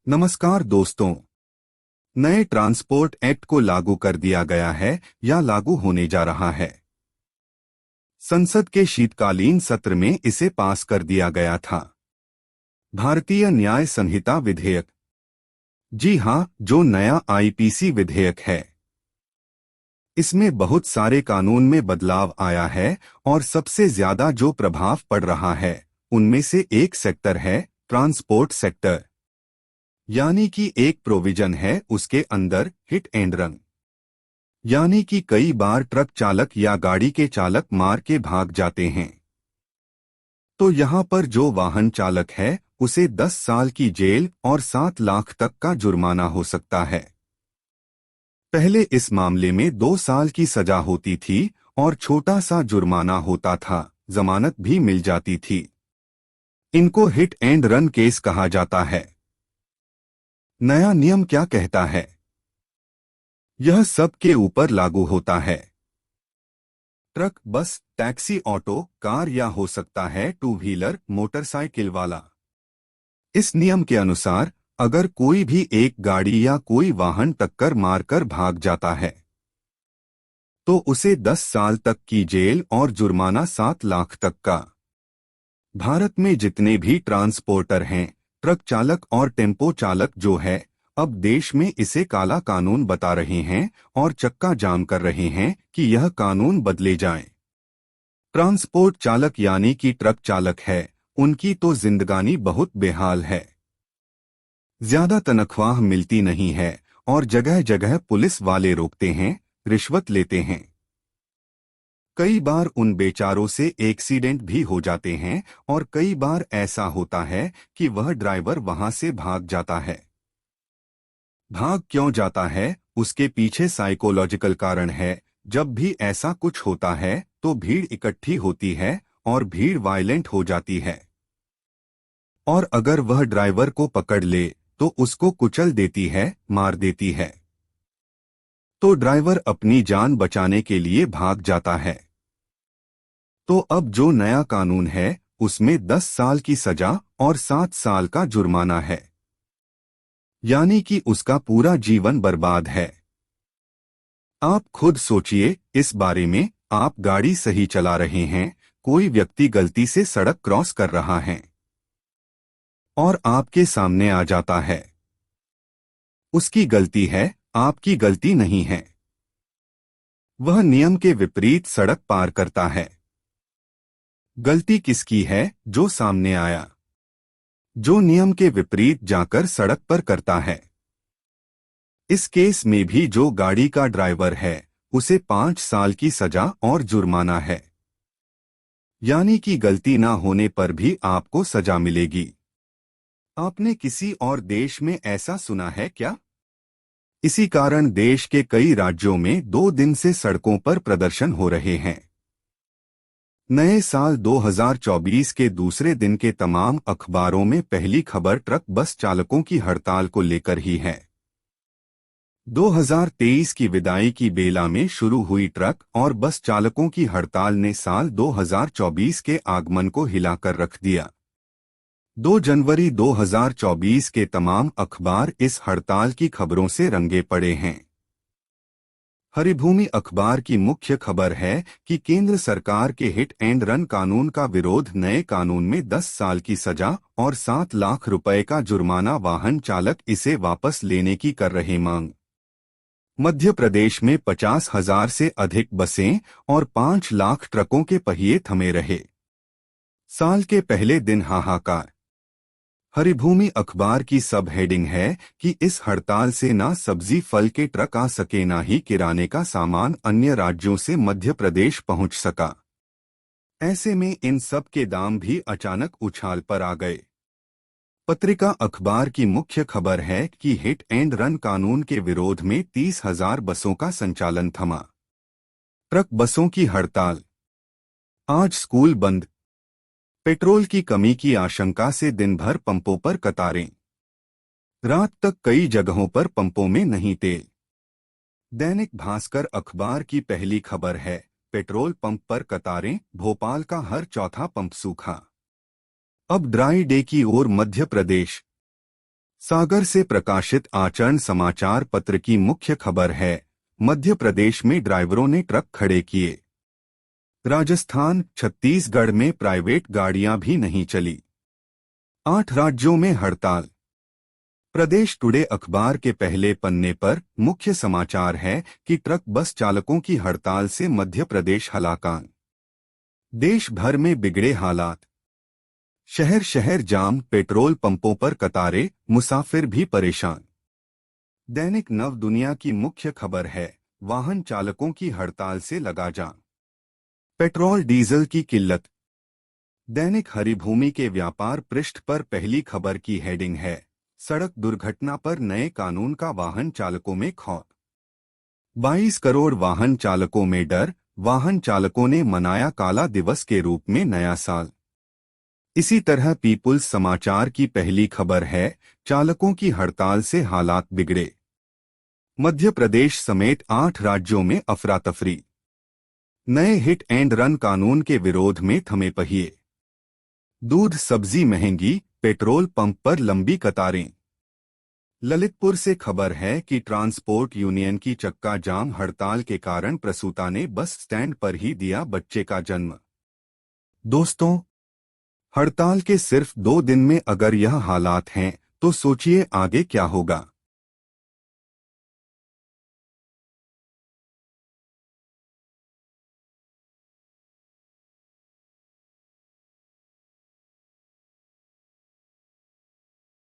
नमस्कार दोस्तों। नए ट्रांसपोर्ट एक्ट को लागू कर दिया गया है या लागू होने जा रहा है। संसद के शीतकालीन सत्र में इसे पास कर दिया गया था। भारतीय न्याय संहिता विधेयक, जी हां, जो नया आईपीसी विधेयक है। इसमें बहुत सारे कानून में बदलाव आया है और सबसे ज्यादा जो प्रभाव पड़ रहा है उनमें से एक सेक्टर है ट्रांसपोर्ट सेक्टर। यानी कि एक प्रोविजन है उसके अंदर हिट एंड रन, यानी कि कई बार ट्रक चालक या गाड़ी के चालक मार के भाग जाते हैं। तो यहाँ पर जो वाहन चालक है उसे 10 साल की जेल और 7 लाख तक का जुर्माना हो सकता है। पहले इस मामले में 2 साल की सजा होती थी और छोटा सा जुर्माना होता था, जमानत भी मिल जाती थी। इनको हिट एंड रन केस कहा जाता है। नया नियम क्या कहता है? यह सब के ऊपर लागू होता है। ट्रक, बस, टैक्सी, ऑटो, कार या हो सकता है टू व्हीलर, मोटरसाइकिल वाला। इस नियम के अनुसार अगर कोई भी एक गाड़ी या कोई वाहन टक्कर मारकर भाग जाता है तो उसे 10 साल तक की जेल और जुर्माना 7 लाख तक का। भारत में जितने भी ट्रांसपोर्टर हैं, ट्रक चालक और टेम्पो चालक जो है, अब देश में इसे काला कानून बता रहे हैं और चक्का जाम कर रहे हैं कि यह कानून बदले जाएं। ट्रांसपोर्ट चालक यानी कि ट्रक चालक है, उनकी तो जिंदगानी बहुत बेहाल है। ज्यादा तनख्वाह मिलती नहीं है और जगह जगह पुलिस वाले रोकते हैं, रिश्वत लेते हैं। कई बार उन बेचारों से एक्सीडेंट भी हो जाते हैं और कई बार ऐसा होता है कि वह ड्राइवर वहां से भाग जाता है। भाग क्यों जाता है, उसके पीछे साइकोलॉजिकल कारण है। जब भी ऐसा कुछ होता है तो भीड़ इकट्ठी होती है और भीड़ वायलेंट हो जाती है। और अगर वह ड्राइवर को पकड़ ले तो उसको कुचल देती है, मार देती है। तो ड्राइवर अपनी जान बचाने के लिए भाग जाता है। तो अब जो नया कानून है उसमें 10 साल की सजा और 7 साल का जुर्माना है। यानी कि उसका पूरा जीवन बर्बाद है। आप खुद सोचिए इस बारे में। आप गाड़ी सही चला रहे हैं, कोई व्यक्ति गलती से सड़क क्रॉस कर रहा है और आपके सामने आ जाता है। उसकी गलती है, आपकी गलती नहीं है। वह नियम के विपरीत सड़क पार करता है। गलती किसकी है? जो सामने आया, जो नियम के विपरीत जाकर सड़क पर करता है। इस केस में भी जो गाड़ी का ड्राइवर है उसे 5 साल की सजा और जुर्माना है। यानी कि गलती ना होने पर भी आपको सजा मिलेगी। आपने किसी और देश में ऐसा सुना है क्या? इसी कारण देश के कई राज्यों में 2 दिन से सड़कों पर प्रदर्शन हो रहे हैं। नए साल 2024 के दूसरे दिन के तमाम अखबारों में पहली खबर ट्रक बस चालकों की हड़ताल को लेकर ही है। 2023 की विदाई की बेला में शुरू हुई ट्रक और बस चालकों की हड़ताल ने साल 2024 के आगमन को हिलाकर रख दिया। 2 जनवरी 2024 के तमाम अखबार इस हड़ताल की खबरों से रंगे पड़े हैं। हरिभूमि अखबार की मुख्य खबर है कि केंद्र सरकार के हिट एंड रन कानून का विरोध। नए कानून में 10 साल की सजा और 7 लाख रुपए का जुर्माना। वाहन चालक इसे वापस लेने की कर रहे मांग। मध्य प्रदेश में 50,000 से अधिक बसें और 5 लाख ट्रकों के पहिए थमे रहे। साल के पहले दिन हाहाकार। हरिभूमि अखबार की सब हेडिंग है कि इस हड़ताल से ना सब्जी फल के ट्रक आ सके, ना ही किराने का सामान अन्य राज्यों से मध्य प्रदेश पहुंच सका। ऐसे में इन सब के दाम भी अचानक उछाल पर आ गए। पत्रिका अखबार की मुख्य खबर है कि हिट एंड रन कानून के विरोध में 30,000 बसों का संचालन थमा। ट्रक बसों की हड़ताल। आज स्कूल बंद। पेट्रोल की कमी की आशंका से दिन भर पंपों पर कतारें। रात तक कई जगहों पर पंपों में नहीं तेल। दैनिक भास्कर अखबार की पहली खबर है, पेट्रोल पंप पर कतारें, भोपाल का हर चौथा पंप सूखा। अब ड्राई डे की ओर मध्य प्रदेश। सागर से प्रकाशित आचरण समाचार पत्र की मुख्य खबर है, मध्य प्रदेश में ड्राइवरों ने ट्रक खड़े किए। राजस्थान, छत्तीसगढ़ में प्राइवेट गाड़ियां भी नहीं चली। 8 राज्यों में हड़ताल। प्रदेश टुडे अखबार के पहले पन्ने पर मुख्य समाचार है कि ट्रक बस चालकों की हड़ताल से मध्य प्रदेश हलाकान। देश भर में बिगड़े हालात। शहर शहर जाम, पेट्रोल पंपों पर कतारें, मुसाफिर भी परेशान। दैनिक नव दुनिया की मुख्य खबर है, वाहन चालकों की हड़ताल से लगा जाम। पेट्रोल डीजल की किल्लत। दैनिक हरिभूमि के व्यापार पृष्ठ पर पहली खबर की हेडिंग है, सड़क दुर्घटना पर नए कानून का वाहन चालकों में खौफ। 22 करोड़ वाहन चालकों में डर, वाहन चालकों ने मनाया काला दिवस के रूप में नया साल। इसी तरह पीपुल्स समाचार की पहली खबर है, चालकों की हड़ताल से हालात बिगड़े। मध्य प्रदेश समेत 8 राज्यों में अफरा तफरी। नए हिट एंड रन कानून के विरोध में थमे पहिए। दूध सब्जी महंगी, पेट्रोल पंप पर लंबी कतारें। ललितपुर से खबर है कि ट्रांसपोर्ट यूनियन की चक्का जाम हड़ताल के कारण प्रसूता ने बस स्टैंड पर ही दिया बच्चे का जन्म। दोस्तों, हड़ताल के सिर्फ 2 दिन में अगर यह हालात हैं, तो सोचिए आगे क्या होगा।